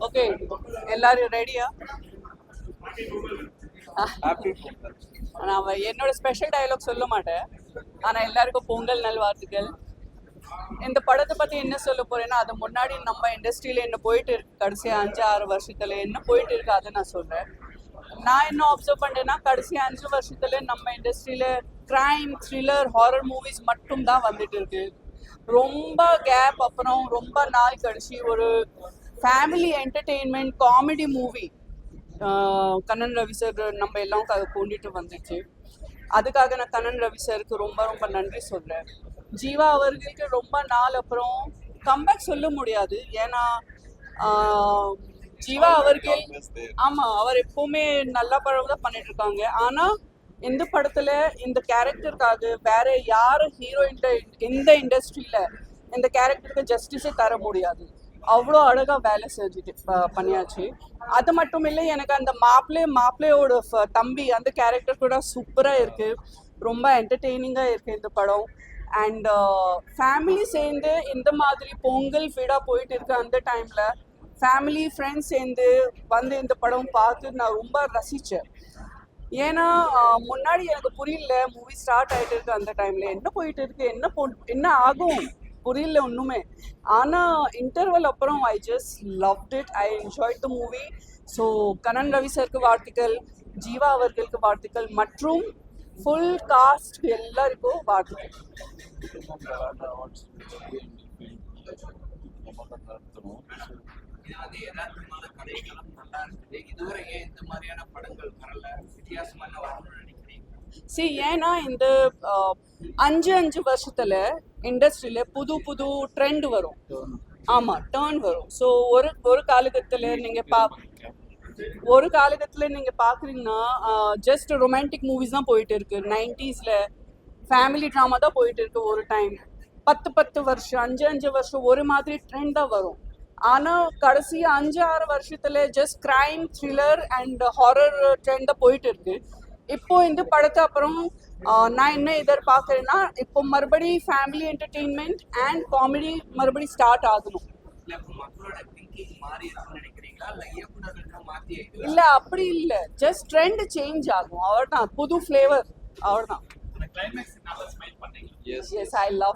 Okay, எல்லாரும் ரெடியா? நான் என்னோட ஸ்பெஷல் டயலாக் சொல்ல மாட்டேன், ஆனால் எல்லாருக்கும் பொங்கல் நல்வாழ்த்துக்கள். இந்த படத்தை பற்றி என்ன சொல்ல போறேன்னா, அது முன்னாடி நம்ம இண்டஸ்ட்ரியில் என்ன போயிட்டு இருக்கு கடைசி 5-6 வருஷத்துல என்ன போயிட்டு இருக்கு அதை நான் சொல்கிறேன். நான் என்ன அப்சர்வ் பண்ணேன்னா, கடைசி 5 வருஷத்துல நம்ம இண்டஸ்ட்ரியில் கிரைம், த்ரில்லர், ஹாரர் மூவிஸ் மட்டும் தான் வந்துட்டு இருக்கு. ரொம்ப கேப் அப்புறம் ரொம்ப நாள் கழிச்சு ஒரு family entertainment comedy movie Kannan Ravi sir நம்ம எல்லாம் கொண்டுட்டு வந்துச்சு. அதுக்காக நான் கண்ணன் ரவி சாருக்கு ரொம்ப ரொம்ப நன்றி சொல்கிறேன். ஜீவா அவர்களுக்கு ரொம்ப நாள் அப்புறம் கம்பேக் சொல்ல முடியாது, ஏன்னா ஜீவா அவர்கள் ஆமாம் அவர் எப்போவுமே நல்ல படம் தான் பண்ணிட்டு இருக்காங்க. ஆனால் இந்த படத்தில் இந்த கேரக்டருக்காக வேற யார் ஹீரோயின் இந்த இண்டஸ்ட்ரியில் இந்த கேரக்டருக்கு ஜஸ்டிஸே தர முடியாது. அவ்வளோ அழகாக வேலை செஞ்சுட்டு பண்ணியாச்சு. அது மட்டும் இல்லை, எனக்கு அந்த மாப்பிள்ளையோட தம்பி அந்த கேரக்டர் கூட சூப்பராக இருக்குது, ரொம்ப என்டர்டெய்னிங்காக இருக்குது இந்த படம். அண்ட் ஃபேமிலி சேர்ந்து இந்த மாதிரி பொங்கல் ஃபீடாக போயிட்டு இருக்கு அந்த டைமில் ஃபேமிலி ஃப்ரெண்ட்ஸ் சேர்ந்து வந்து இந்த படம் பார்த்து நான் ரொம்ப ரசித்தேன். ஏன்னா முன்னாடி எனக்கு புரியல, மூவி ஸ்டார்ட் ஆகிட்டு இருக்கு அந்த டைமில் என்ன போயிட்டு இருக்கு, என்ன ஆகும் புரியல ஒன்றுமே. ஆனால் இன்டர்வல் அப்புறம் I just loved it, I enjoyed the movie. So Kannan Ravi சருக்கு வாழ்த்துக்கள், ஜீவா அவர்களுக்கு வாழ்த்துக்கள் மற்றும் ஃபுல் காஸ்ட் எல்லாருக்கும் வாழ்த்துக்கள். ஏன்னா இந்த 5 வருஷத்துல இண்டஸ்ட்ரியில புது ட்ரெண்ட் வரும். ஆமா, டர்ன் வரும். ஸோ ஒரு காலகட்டத்தில் நீங்க பாக்குறீங்கன்னா ஜஸ்ட் ரொமான்டிக் மூவிஸ் தான் போயிட்டு இருக்கு. 90s ஃபேமிலி ட்ராமா தான் போயிட்டு இருக்கு. ஒரு டைம் 10 வருஷம் 5 வருஷம் ஒரு மாதிரி ட்ரெண்ட் தான் வரும். ஆனால் கடைசி 5-6 வருஷத்துல just crime, thriller and horror trend தான் போயிட்டு இருக்கு. இப்போ இந்த படத்தை அப்புறம் நான் என்ன எதிர்பார்க்குறேன்னா, இப்போ மறுபடி ஃபேமிலி என்டர்டெயின்மெண்ட் அண்ட் காமெடி மறுபடி ஸ்டார்ட் ஆகணும். இல்லை அப்படி இல்லை, ஜஸ்ட் ட்ரெண்ட் சேஞ்ச் ஆகும், அவ்வளோதான். புது ஃப்ளேவர், அவ்வளோதான். Yes, I love